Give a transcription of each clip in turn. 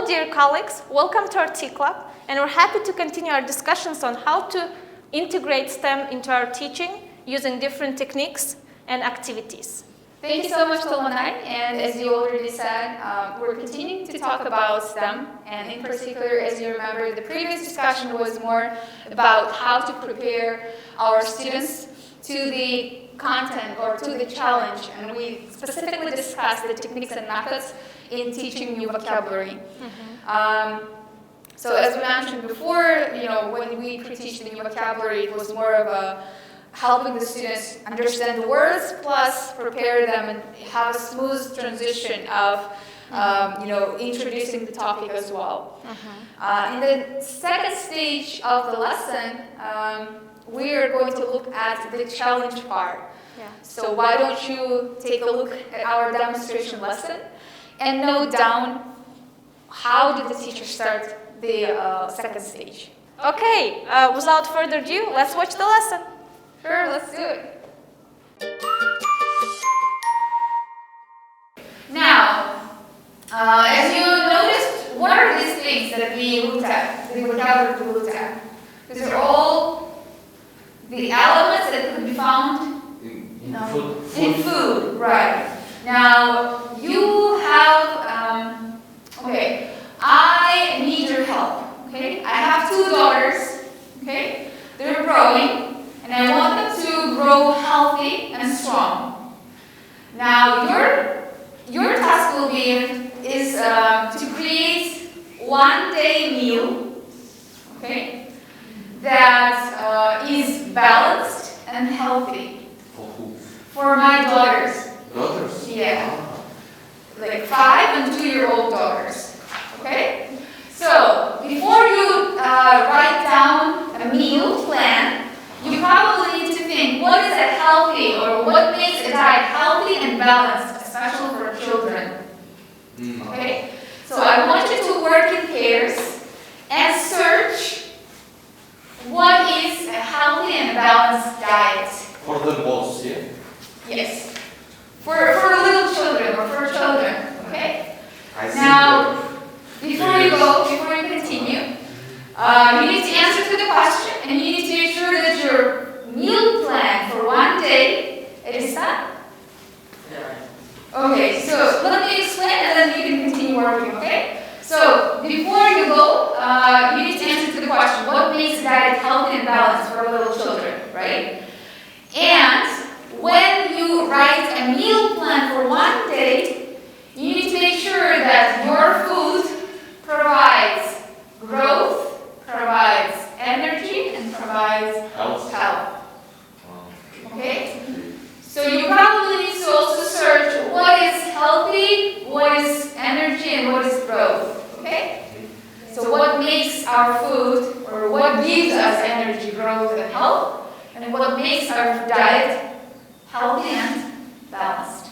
Hello dear colleagues, welcome to our T Club, and we're happy to continue our discussions on how to integrate STEM into our teaching using different techniques and activities. Thank you so much, Tolunay. And as you already said, we're continuing to talk about STEM. And in particular, as you remember, the previous discussion was more about how to prepare our students to the content or to the challenge. And we specifically discussed the techniques and methods in teaching new vocabulary. So as we mentioned before, when we pre-teach the new vocabulary, it was more of a helping the students understand the words, plus prepare them and have a smooth transition of, introducing the topic as well. In the second stage of the lesson, we are going to look at the challenge part. Yeah. So why don't you take a look at our demonstration lesson and note down how did the teacher start the second stage. Okay, without further ado, let's watch the lesson. Sure, let's do it. Now, as you noticed, what are these things that we looked at, the vocabulary we looked at? These are all the elements that could be found in food, right. Now, you have, I need your help, okay? I have 2 daughters, okay? They're growing, and I want them to grow healthy and strong. Now, your task will be is to create one-day meal, okay, that is balanced and healthy. For who? For my daughters. Daughters? Yeah. Like 5 and 2-year-old daughters. Okay? So, before you write down a meal plan, you probably need to think, what is a healthy, or what makes a diet healthy and balanced, especially for children? Okay? So I want you to work in pairs and search what is a healthy and balanced diet. For the boss, yeah? Yes. For little children or for children. Okay? I see. Now, before you continue, you need to answer to the question, and you need to make sure that your meal plan for one day is done. Okay, so let me explain, and then you can continue working, okay? So, before you go, you need to answer to the question, what makes a diet healthy and balanced for little children, right? And when you write a meal plan for one day, you need to make sure that your food provides growth, provides energy, and provides health. Okay? So you probably need to also search what is healthy, what is energy, and what is growth. Okay? So what makes our food, or what gives us energy, growth, and health, and what makes our diet healthy and balanced.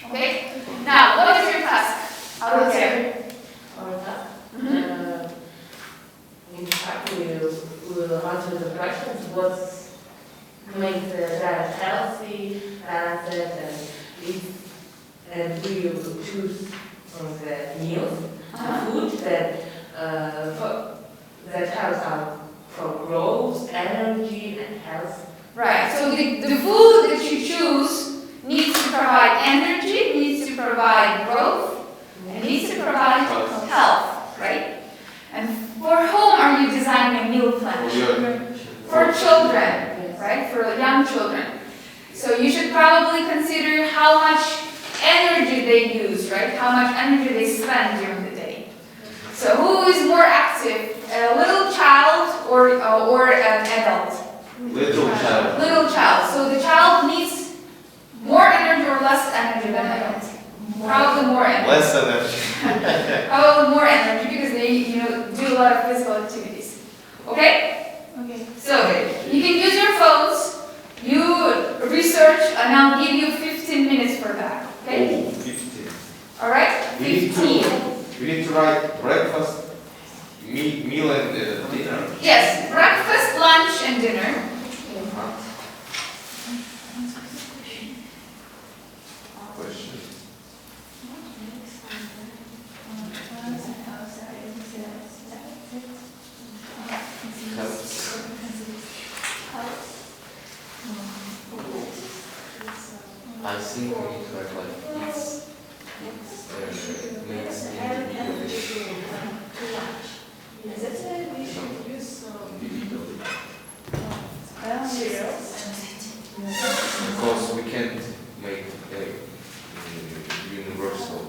Okay? Now, what is your task out there? Our task? In fact, we will answer the questions. What makes the diet healthy, balanced, and we will choose from the meals, food that helps us for growth, energy, and health. Right, so the food that you choose needs to provide energy, needs to provide growth, and needs to provide health, right? And for whom are you designing a meal plan? For children, right? For young children. So you should probably consider how much energy they use, right? How much energy they spend during the day. So who is more active, a little child or an adult? Little child. Little child. So the child needs more energy or less energy than adult? Probably more energy. Less energy. Probably more energy because they do a lot of physical activities. Okay? Okay. So you can use your phones. You research, and I'll give you 15 minutes for that. Okay? Oh, 15. All right? 15. We need to write breakfast, meal and dinner. Yes, breakfast, lunch, and dinner. Question. think we need to have like eats, makes individual. Individual. Because we can't make a universal.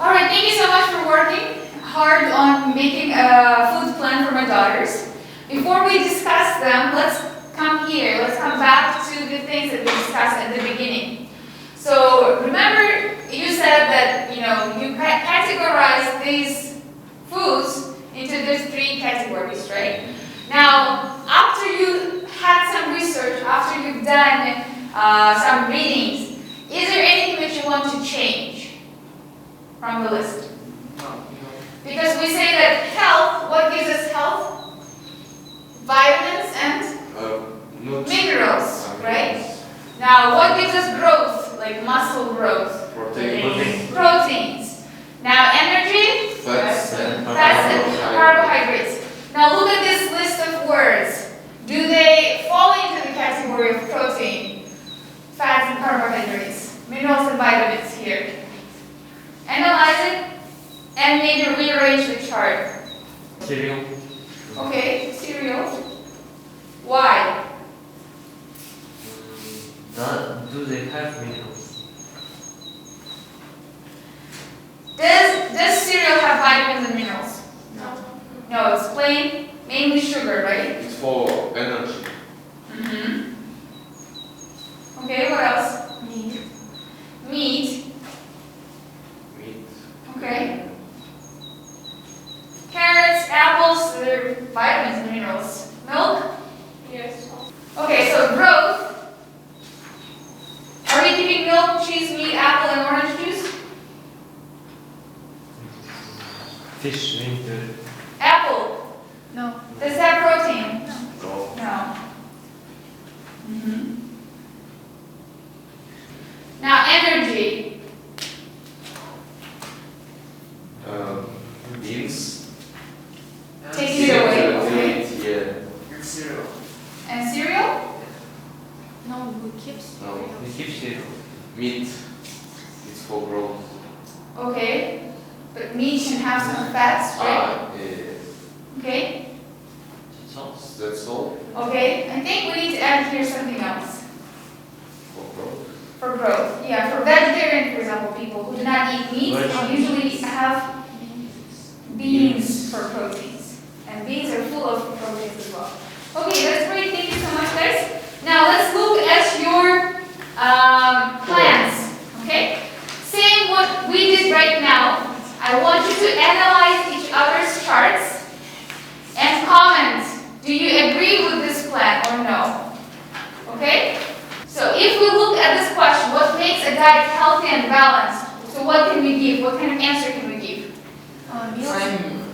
All right, thank you so much for working hard on making a food plan for my daughters. Before we discuss them, let's come here. Let's come back to the things that we discussed at the beginning. So remember, you said that you categorize these foods into these 3 categories, right? Now, after you had some research, after you've done some readings, is there anything that you want to change from the list? Because we say that health, what gives us health? Vitamins and minerals, right? Now, what gives us growth, like muscle growth? Proteins. Now, energy? Fats and Carbohydrates. Now, look at this list of words. Do they fall into the category of protein, fats and carbohydrates, minerals and vitamins here? Analyze it and maybe rearrange the chart. Cereal. Okay, cereal. Why? Do they have minerals? Does cereal have vitamins and minerals? No. No, it's plain, mainly sugar, right? It's full of energy. Mm-hmm. Okay, what else? Meat. Meat. Meat. Okay. Carrots, apples, they're vitamins and minerals. Milk? Yes. Okay, so growth. Are we keeping milk, cheese, meat, apple, and orange juice? Fish, winter. Apple. No. Does it have protein? No. No. Mm-hmm. Now, energy. Beans. Taking it away. Okay. Yeah. And cereal? No, we keep No. We keep cereal. Meat. It's for growth. Okay. But meat can have some fats, right? Yeah. Okay. Sauce. That's all Okay. I think we need to add here something else. for growth. For growth. Yeah, for vegetarian, for example, people who do not eat meat usually have beans for proteins. And beans are full of proteins as well. Okay, that's great. Thank you so much, guys. Now let's look at your plans. Okay? Same what we did right now. I want you to analyze each other's charts and comment. Do you agree with this plan or no? Okay? So if we look at this question, what makes a diet healthy and balanced? So what can we give? What kind of answer can we give?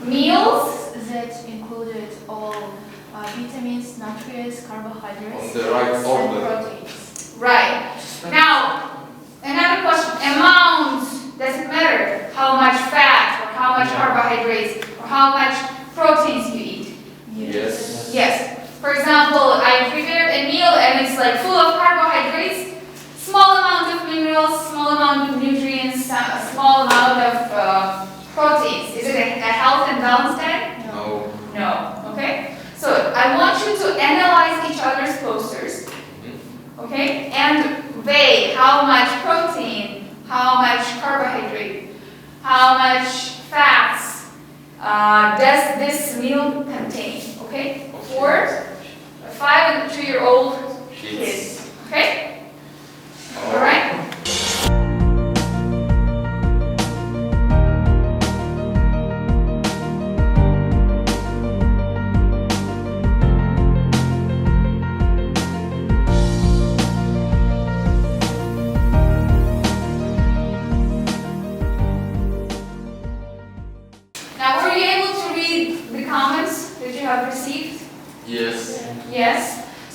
Meals? That included all vitamins, nutrients, carbohydrates, On the right and order. proteins. Right. Now, another question. Amount. Does it matter how much fat or how much carbohydrates or how much proteins you eat? Yes. Yes. For example, I prepared a meal and it's like full of carbohydrates, small amount of minerals, small amount of nutrients, a small amount of proteins. Is it a health and balanced diet? No. No. Okay? So I want you to analyze each other's posters. Okay? And weigh how much protein, how much carbohydrate, how much fats does this meal contain. Okay? For 5 and 2-year-old kids. Okay? All right?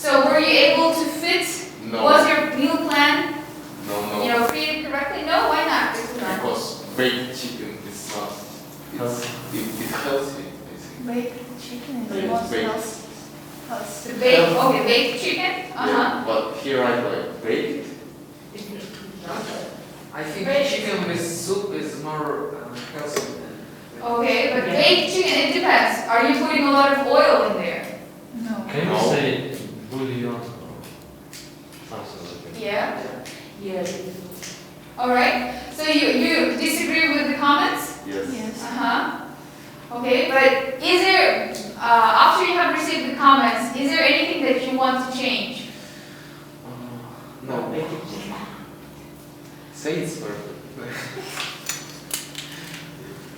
So were you able to fit? No. Was your meal plan, No. created correctly? No, why not? Because baked chicken is not. It's healthy. I think. Baked chicken is Baked. most Baked. healthy. The baked chicken? Yeah, but here I like baked. I think chicken with soup is more healthy. Okay, but baked chicken, it depends. Are you putting a lot of oil in there? No. Can you No. say bouillon or something like that? Yeah. Yes. Alright. So you disagree with the comments? Yes. Yes. Uh-huh. Okay, but is there, after you have received the comments, is there anything that you want to change? No. Say it's perfect.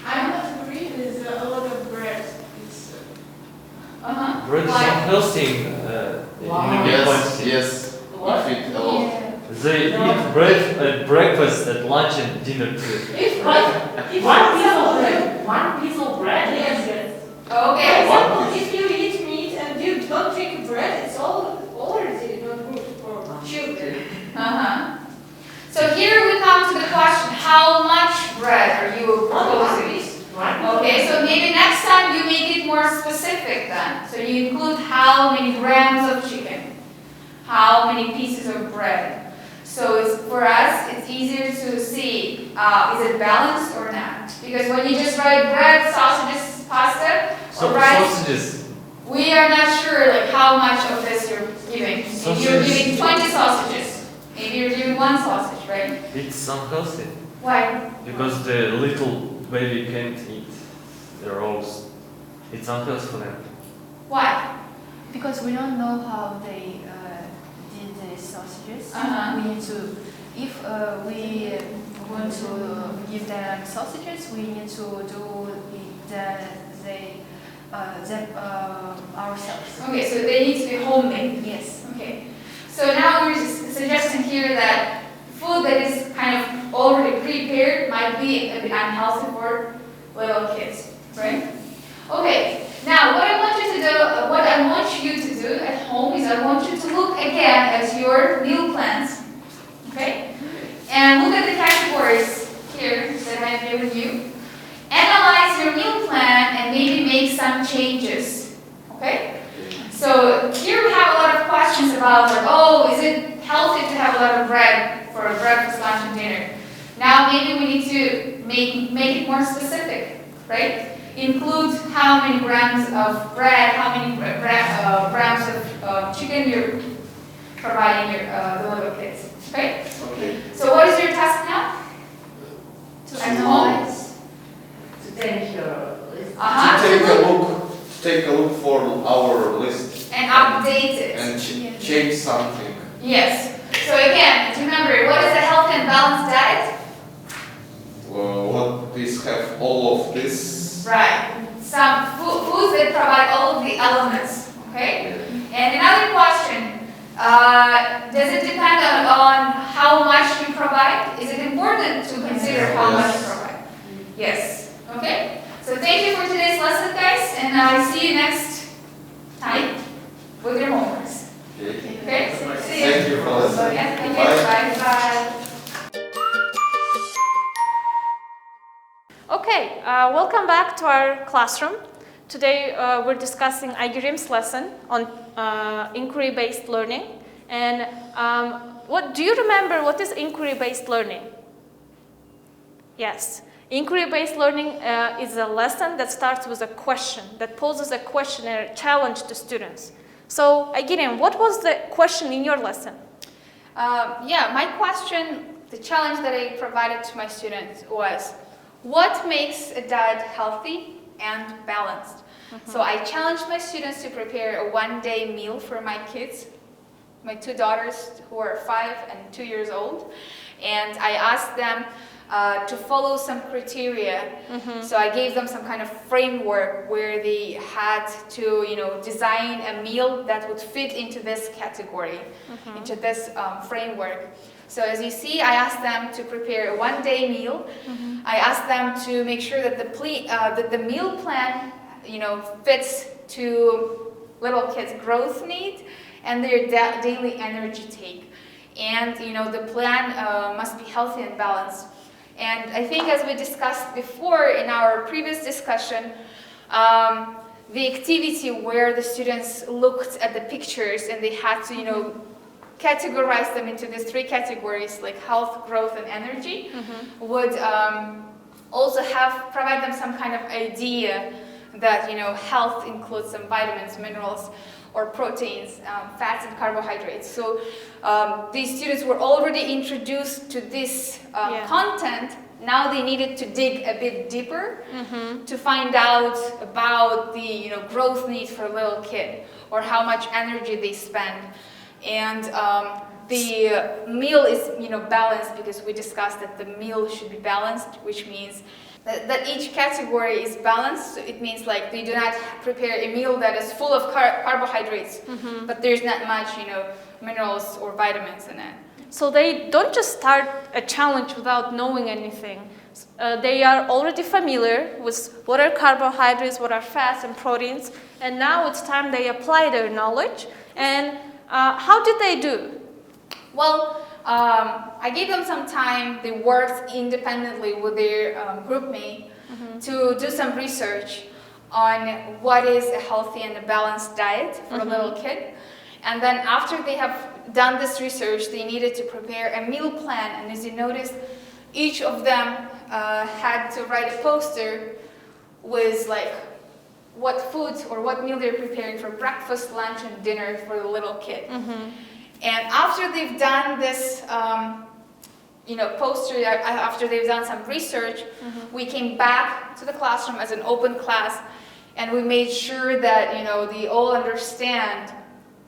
I'm not agree with a lot of bread. It's Uh-huh. Bread is Why? not healthy Wow. in a big Yes. quantity. Yes. What? If it a lot. Yeah. They eat bread at breakfast, at lunch, and dinner too. if One piece of bread? yes, yes. Okay. One For example, piece. if you eat meat and you don't drink bread, it's already not good for children. Uh-huh. So here we come to the question, how much bread are you proposing? Okay, so maybe next time you make it more specific then. So you include how many grams of chicken, how many pieces of bread. So it's, for us, it's easier to see, is it balanced or not? Because when you just write bread, sausages, pasta, So or rice, sausages. we are not sure like how much of this you're giving. Maybe you're Sausages. giving 20 sausages. Maybe you're giving one sausage, right? It's unhealthy Why? because the little baby can't eat the rolls. It's unhealthy for them. Why? Because we don't know how they did the sausages. Uh-huh. We need to, if we want to give them sausages, we need to do them ourselves. Okay, so they need to be homemade. Yes. Okay. So now we're just suggesting here that food that is kind of already prepared might be a bit unhealthy for little kids, right? Okay. Now what I want you to do, at home is I want you to look again at your meal plans, okay? And look at the categories here that I've given you. Analyze your meal plan and maybe make some changes, okay? So here we have a lot of questions about like, oh, is it healthy to have a lot of bread for breakfast, lunch, and dinner? Now maybe we need to make it more specific, right? Include how many grams of bread, how many grams of chicken you're providing the little kids, okay? Okay. So what is your task now? To At analyze. To take your list. Take a look for our list And update it. and Yes. change something. Yes. So again, remember, what is a healthy and balanced diet? What is have all of this? Right. Some foods that provide all of the elements. Okay. And another question: does it depend on how much you provide? Is it important to consider how much you provide? Yes. Okay. So thank you for today's lesson, guys, and I see you next time with your homeworks. Okay. Okay. See you. Thank you for listening. Yeah, thank you. Bye. Bye. Okay, welcome back to our classroom. Today we're discussing Aygirim's lesson on inquiry-based learning. And what do you remember? What is inquiry-based learning? Yes, inquiry-based learning is a lesson that starts with a question, that poses a question and a challenge to students. So Aygirim, what was the question in your lesson? Yeah, my question, the challenge that I provided to my students was, what makes a diet healthy and balanced? So I challenged my students to prepare a one-day meal for my kids, my two daughters who are 5 and 2 years old, and I asked them to follow some criteria. So I gave them some kind of framework where they had to, design a meal that would fit into this category, into this framework. So as you see, I asked them to prepare a one-day meal. I asked them to make sure that the meal plan, fits to little kids' growth need and their daily energy take. And the plan must be healthy and balanced. And I think, as we discussed before in our previous discussion, the activity where the students looked at the pictures and they had to, categorize them into these 3 categories, like health, growth, and energy, would also provide them some kind of idea that, health includes some vitamins, minerals, or proteins, fats, and carbohydrates. So these students were already introduced to this content. Now they needed to dig a bit deeper to find out about the growth needs for a little kid, or how much energy they spend. And the meal is balanced, because we discussed that the meal should be balanced, which means that each category is balanced. So it means like they do not prepare a meal that is full of carbohydrates, but there's not much minerals or vitamins in it. So they don't just start a challenge without knowing anything. They are already familiar with what are carbohydrates, what are fats and proteins, and now it's time they apply their knowledge. And how did they do? Well, I gave them some time. They worked independently with their group mate to do some research on what is a healthy and a balanced diet for a little kid. And then after they have done this research, they needed to prepare a meal plan. And as you noticed, each of them had to write a poster with like what food or what meal they're preparing for breakfast, lunch, and dinner for the little kid. And after they've done this, poster, after they've done some research, we came back to the classroom as an open class, and we made sure that they all understand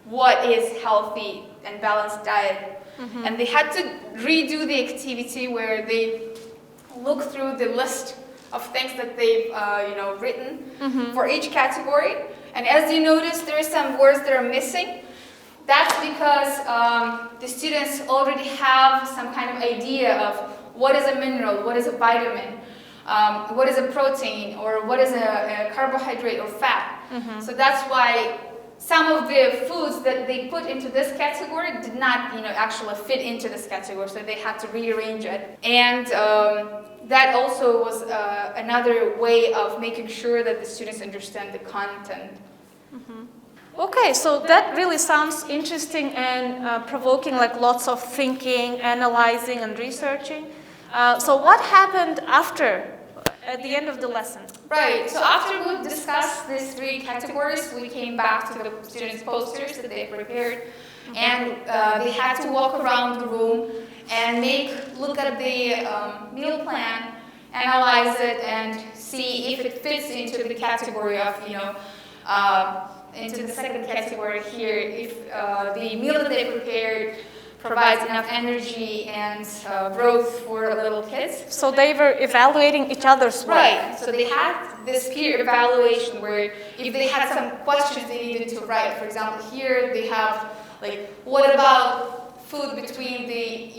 what is healthy and balanced diet. And they had to redo the activity where they look through the list of things that they've written for each category. And as you notice, there are some words that are missing. That's because the students already have some kind of idea of what is a mineral, what is a vitamin, what is a protein, or what is a carbohydrate or fat. So that's why some of the foods that they put into this category did not actually fit into this category, so they had to rearrange it. And that also was another way of making sure that the students understand the content. Okay, so that really sounds interesting and provoking, like lots of thinking, analyzing, and researching. So what happened after, at the end of the lesson? Right, so after we discussed these 3 categories, we came back to the students' posters that they prepared, and they had to walk around the room and look at the meal plan, analyze it, and see if it fits into the category of, into the second category here, if the meal that they prepared provides enough energy and growth for little kids. So they were evaluating each other's work. Right, so they had this peer evaluation where if they had some questions they needed to write. For example, here they have like, what about food between the,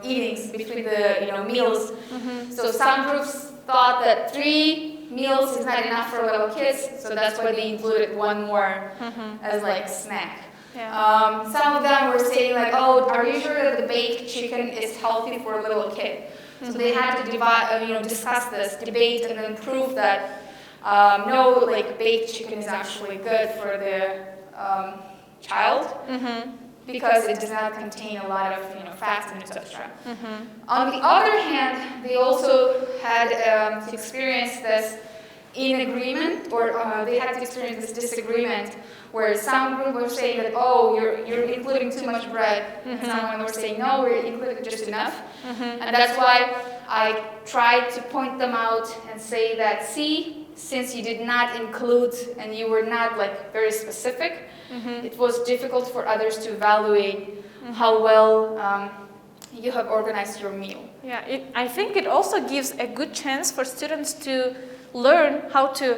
eatings, between the, meals? So some groups thought that 3 meals is not enough for little kids, so that's why they included 1 more as like snack. Yeah. Some of them were saying like, oh, are you sure that the baked chicken is healthy for a little kid? So they had to discuss this, debate, and then prove that no, like baked chicken is actually good for the child because it does not contain a lot of fats and etc. On the other hand, they also had to experience this in agreement, or they had to experience this disagreement, where some group were saying that, oh, you're including too much bread, and someone were saying, no, we're including just enough. And that's why I tried to point them out and say that, see, since you did not include and you were not like very specific, it was difficult for others to evaluate how well you have organized your meal. Yeah, I think it also gives a good chance for students to learn how to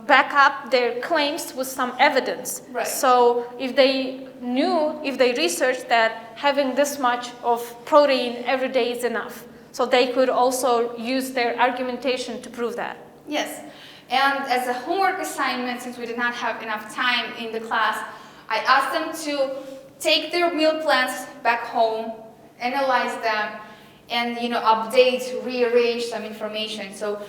back up their claims with some evidence. Right. So if they researched that having this much of protein every day is enough, so they could also use their argumentation to prove that. Yes, and as a homework assignment, since we did not have enough time in the class, I asked them to take their meal plans back home, analyze them, and update, rearrange some information. So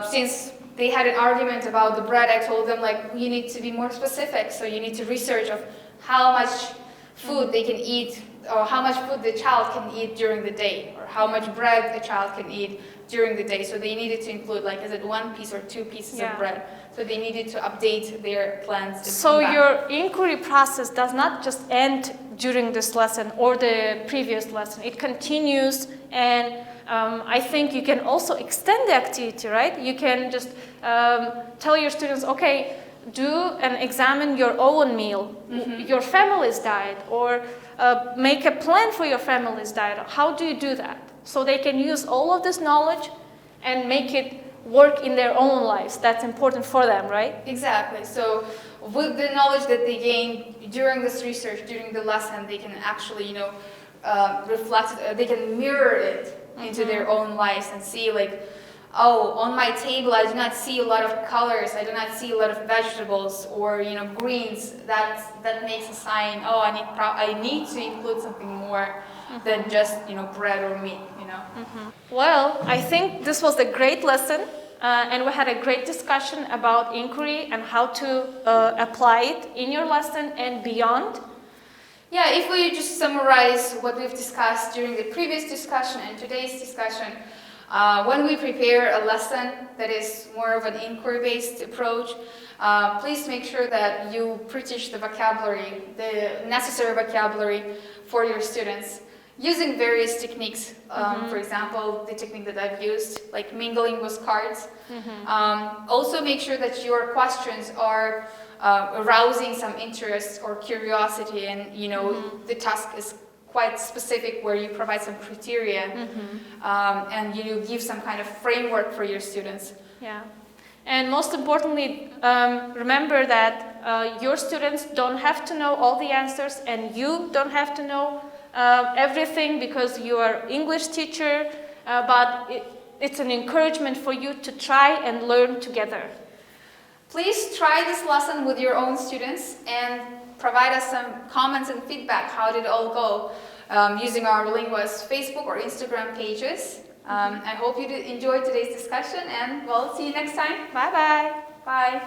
since they had an argument about the bread, I told them like you need to be more specific. So you need to research of how much food they can eat, or how much food the child can eat during the day, or how much bread the child can eat during the day. So they needed to include like, is it 1 piece or 2 pieces of bread? So they needed to update their plans. So your inquiry process does not just end during this lesson or the previous lesson. It continues, and I think you can also extend the activity, right? You can just tell your students, okay, do and examine your own meal, your family's diet, or make a plan for your family's diet. How do you do that? So they can use all of this knowledge and make it work in their own lives. That's important for them, right? Exactly. So with the knowledge that they gain during this research, during the lesson, they can actually, reflect it, they can mirror it into their own lives and see like, oh, on my table I do not see a lot of colors, I do not see a lot of vegetables or greens. That makes a sign, oh, I need to include something more than just bread or meat. Well, I think this was a great lesson, and we had a great discussion about inquiry and how to apply it in your lesson and beyond. Yeah, if we just summarize what we've discussed during the previous discussion and today's discussion, when we prepare a lesson that is more of an inquiry-based approach, please make sure that you pre-teach the vocabulary, the necessary vocabulary for your students, using various techniques. For example, the technique that I've used, like mingling with cards. Also make sure that your questions are arousing some interest or curiosity, and the task is quite specific, where you provide some criteria and you give some kind of framework for your students. Yeah, and most importantly, remember that your students don't have to know all the answers, and you don't have to know everything because you are English teacher, but it's an encouragement for you to try and learn together. Please try this lesson with your own students and provide us some comments and feedback. How did it all go? Using our Linguas Facebook or Instagram pages. I hope you enjoyed today's discussion, and we'll see you next time. Bye-bye. Bye.